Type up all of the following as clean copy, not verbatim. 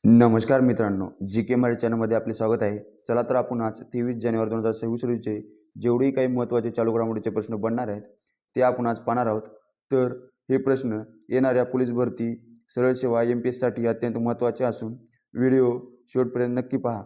नमस्कार मित्रांनो, जी के मराठी चॅनलमध्ये आपले स्वागत आहे. चला तर आपण आज 23 जानेवारी 2026 रोजीचे जेवढेही काही महत्त्वाचे चालू घडामोडीचे प्रश्न बनणार आहेत ते आपण आज पाहणार आहोत. तर हे प्रश्न येणाऱ्या पोलीस भरती, सरळ सेवा, MPS साठी अत्यंत महत्त्वाचे असून व्हिडिओ शेवटपर्यंत नक्की पहा.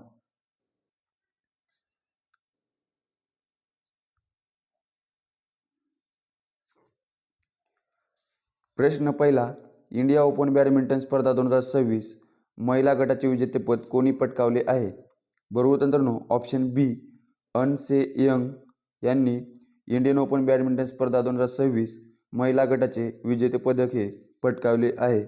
प्रश्न पहिला, इंडिया ओपन बॅडमिंटन स्पर्धा 2026 महिला गटाचे विजेतेपद कोणी पटकावले आहे? बरोबर मित्रांनो, ऑप्शन बी अन से यंग यांनी इंडियन ओपन बॅडमिंटन स्पर्धा 2026 महिला गटाचे विजेतेपदक हे पटकावले आहे.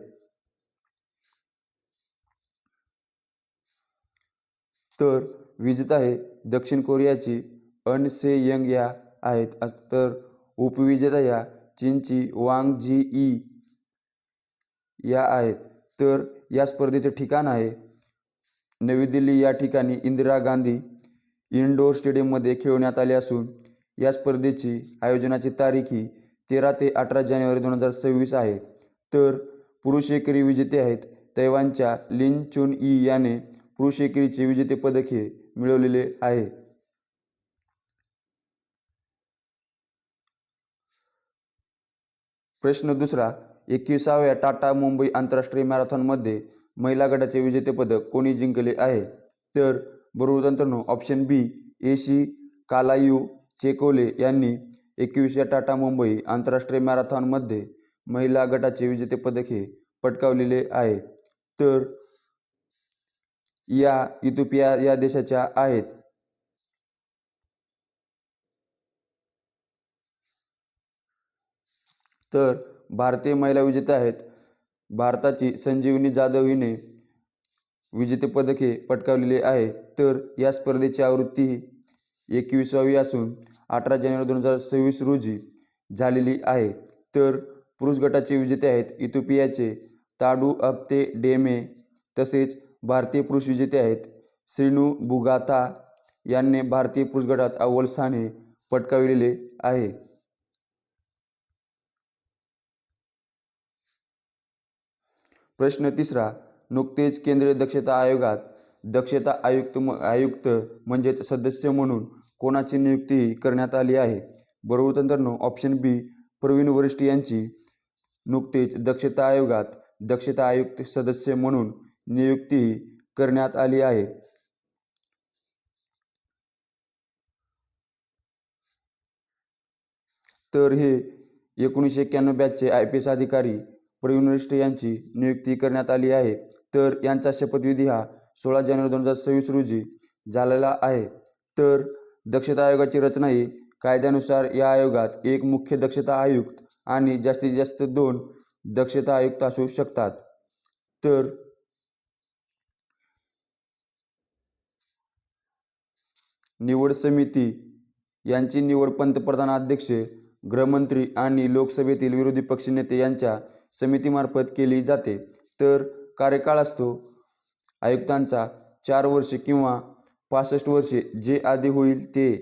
तर विजेता आहे दक्षिण कोरियाची अन से यंग या आहेत. तर उपविजेता या चीनची वांग जी ई या आहेत. तर या स्पर्धेचे ठिकाण आहे नवी दिल्ली. या ठिकाणी इंदिरा गांधी इनडोअर स्टेडियममध्ये खेळवण्यात आले असून या स्पर्धेची आयोजनाची तारीख ही 13 ते 18 जानेवारी 2026 आहे. तर पुरुष एकेरी विजेते आहेत तैवानच्या लिन चुन ई याने पुरुष एकेरीचे विजेतेपदक हे मिळवलेले आहे. प्रश्न दुसरा, 21व्या टाटा मुंबई आंतरराष्ट्रीय मॅरेथॉनमध्ये महिला गटाचे विजेतेपदक कोणी जिंकले आहे? तर बरोबर मित्रांनो, ऑप्शन बी एशी कालायू चेकोले यांनी 21व्या टाटा मुंबई आंतरराष्ट्रीय मॅरेथॉनमध्ये महिला गटाचे विजेतेपदक हे पटकावलेले आहे. तर या इथिओपिया या देशाच्या आहेत. तर भारतीय महिला विजेते आहेत भारताची संजीवनी जाधव हिने विजेतेपदक हे पटकावलेले आहे. तर या स्पर्धेची आवृत्ती ही 21वी असून 18 जानेवारी 2026 रोजी झालेली आहे. तर पुरुष गटाचे विजेते आहेत इथिओपियाचे ताडू अपते डेमे. तसेच भारतीय पुरुष विजेते आहेत श्रीनू बुगाता यांनी भारतीय पुरुष गटात अव्वल स्थान हे पटकावलेले आहे. प्रश्न तिसरा, नुकतेच केंद्रीय दक्षता आयोगात दक्षता आयुक्त म्हणजेच सदस्य म्हणून कोणाची नियुक्ती करण्यात आली आहे? बरोबर मित्रांनो, ऑप्शन बी प्रवीण वरिष्ठ यांची नुकतेच दक्षता आयोगात दक्षता आयुक्त सदस्य म्हणून नियुक्ती करण्यात आली आहे. तर हे 1991 बॅचचे IPS अधिकारी प्रवीण वरिष्ठ यांची नियुक्ती करण्यात आली आहे. तर यांचा शपथविधी हा 16 जानेवारी 2026 रोजी झालेला आहे. तर दक्षता आयोगाची रचना ही कायद्यानुसार या आयोगात एक मुख्य दक्षता आयुक्त आणि जास्तीत जास्त 2 दक्षता आयुक्त असू शकतात. तर निवड समिती यांची निवड पंतप्रधान, अध्यक्ष, गृहमंत्री आणि लोकसभेतील विरोधी पक्षनेते यांच्या समितीमार्फत केली जाते. तर कार्यकाळ असतो आयुक्तांचा 4 वर्षे किंवा 65 वर्षे जे आधी होईल ते.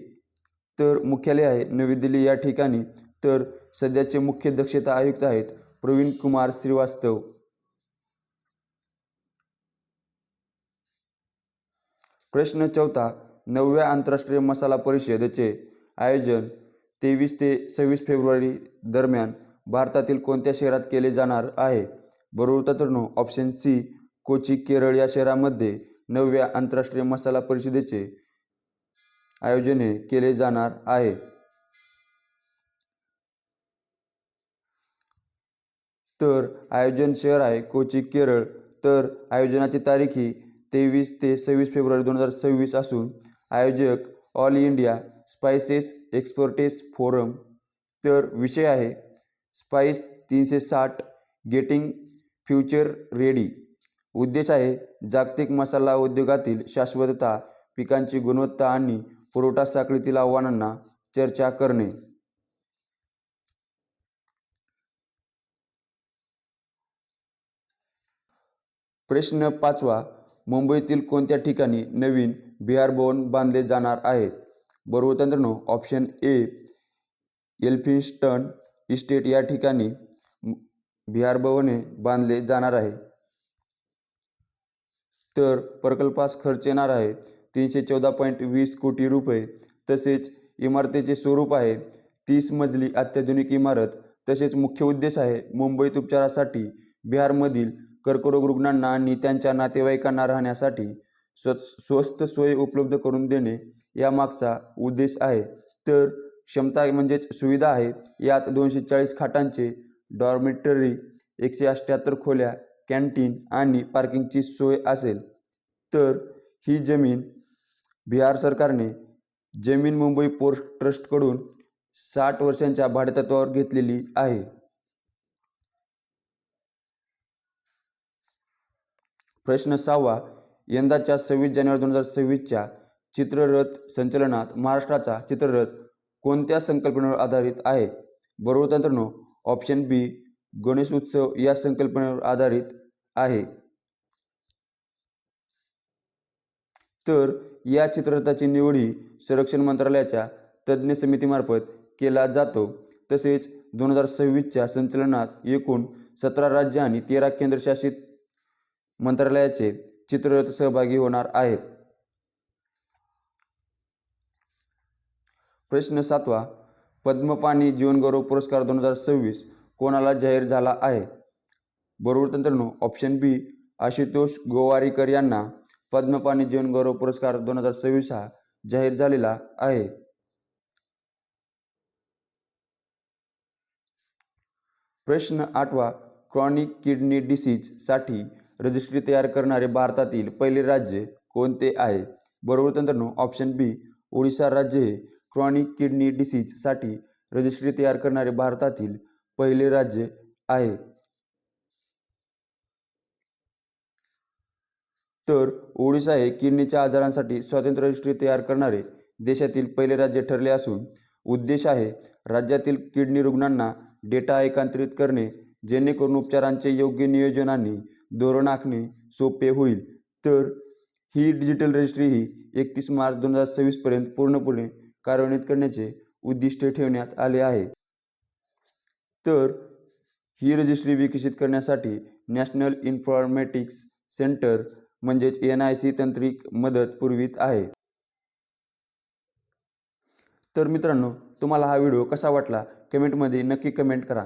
तर मुख्यालय आहे नवी दिल्ली या ठिकाणी. तर सध्याचे मुख्य दक्षता आयुक्त आहेत प्रवीण कुमार श्रीवास्तव. प्रश्न चौथा, 9व्या आंतरराष्ट्रीय मसाला परिषदेचे आयोजन 23 ते 26 फेब्रुवारी दरम्यान भारतातील कोणत्या शहरात केले जाणार आहे? बरोबर मित्रांनो, ऑप्शन सी कोची केरळ या शहरामध्ये 9व्या आंतरराष्ट्रीय मसाला परिषदेचे आयोजन हे केले जाणार आहे. तर आयोजन शहर आहे कोची केरळ. तर आयोजनाची तारीख ही 23 ते 26 फेब्रुवारी 2026 असून आयोजक ऑल इंडिया स्पाइसेस एक्सपर्टेस फोरम. तर विषय आहे स्पाइस 360 गेटिंग फ्युचर रेडी. उद्देश आहे जागतिक मसाला उद्योगातील शाश्वतता, पिकांची गुणवत्ता आणि पुरवठा साखळीतील आव्हानांना चर्चा करणे. प्रश्न पाचवा, मुंबईतील कोणत्या ठिकाणी नवीन बिहार भवन बांधले जाणार आहे? बरोबर मित्रांनो, ऑप्शन ए एल्फिन्स्टन इस्टेट या ठिकाणी बिहार भवन हे बांधले जाणार आहे. तर प्रकल्पास खर्च येणार आहे 314.20 कोटी रुपये. तसेच इमारतीचे स्वरूप आहे 30 मजली अत्याधुनिक इमारत. तसेच मुख्य उद्देश आहे मुंबईत उपचारासाठी बिहारमधील कर्करोग रुग्णांना आणि त्यांच्या नातेवाईकांना राहण्यासाठी स्वस्त सोय उपलब्ध करून देणे यामागचा उद्देश आहे. तर क्षमता म्हणजेच सुविधा आहे यात 240 खाटांचे डॉर्मिटरी, 178 खोल्या, कॅन्टीन आणि पार्किंगची सोय असेल. तर ही जमीन बिहार सरकारने जमीन मुंबई पोर्ट ट्रस्टकडून 60 वर्षांच्या भाडेतत्त्वावर घेतलेली आहे. प्रश्न 6वा, यंदाच्या 26 जानेवारी 2026च्या चित्ररथ संचलनात महाराष्ट्राचा चित्ररथ कोणत्या संकल्पनेवर आधारित आहे? बरोबर मित्रांनो, ऑप्शन बी गणेश उत्सव या संकल्पनेवर आधारित आहे. तर या चित्ररथाची निवड ही संरक्षण मंत्रालयाच्या तज्ज्ञ समितीमार्फत केला जातो. तसेच 2026च्या संचलनात एकूण 17 राज्य आणि 13 केंद्रशासित मंत्रालयाचे चित्ररथ सहभागी होणार आहेत. प्रश्न 7वा, पद्मपाणी जीवनगौरव पुरस्कार 2026 कोणाला जाहीर झाला आहे? बरोबर मित्रांनो, ऑप्शन बी आशुतोष गोवारीकर यांना पद्मपाणी जीवनगौरव पुरस्कार 2026 हा जाहीर झालेला आहे. प्रश्न 8वा, क्रॉनिक किडनी डिसीज साठी रजिस्ट्री तयार करणारे भारतातील पहिले राज्य कोणते आहे? बरोबर मित्रांनो, ऑप्शन बी ओडिशा राज्य हे क्रॉनिक किडनी डिसीज साठी रजिस्ट्री तयार करणारे भारतातील पहिले राज्य आहे. तर ओडिशा हे किडनीच्या आजारांसाठी स्वतंत्र रजिस्ट्री तयार करणारे देशातील पहिले राज्य ठरले असून उद्देश आहे राज्यातील किडनी रुग्णांना डेटा एकत्रित करणे, जेणेकरून उपचारांचे योग्य नियोजन आणि धोरण आखणे सोपे होईल. तर ही डिजिटल रजिस्ट्री ही 31 मार्च 2026 पर्यंत पूर्णपणे कार्यान्वित करण्याचे उद्दिष्ट ठेवण्यात आले आहे. तर ही रजिस्ट्री विकसित करण्यासाठी नॅशनल इन्फॉर्मॅटिक्स सेंटर म्हणजेच NIC तांत्रिक मदत पुरवित आहे. तर मित्रांनो, तुम्हाला हा व्हिडिओ कसा वाटला कमेंटमध्ये नक्की कमेंट करा.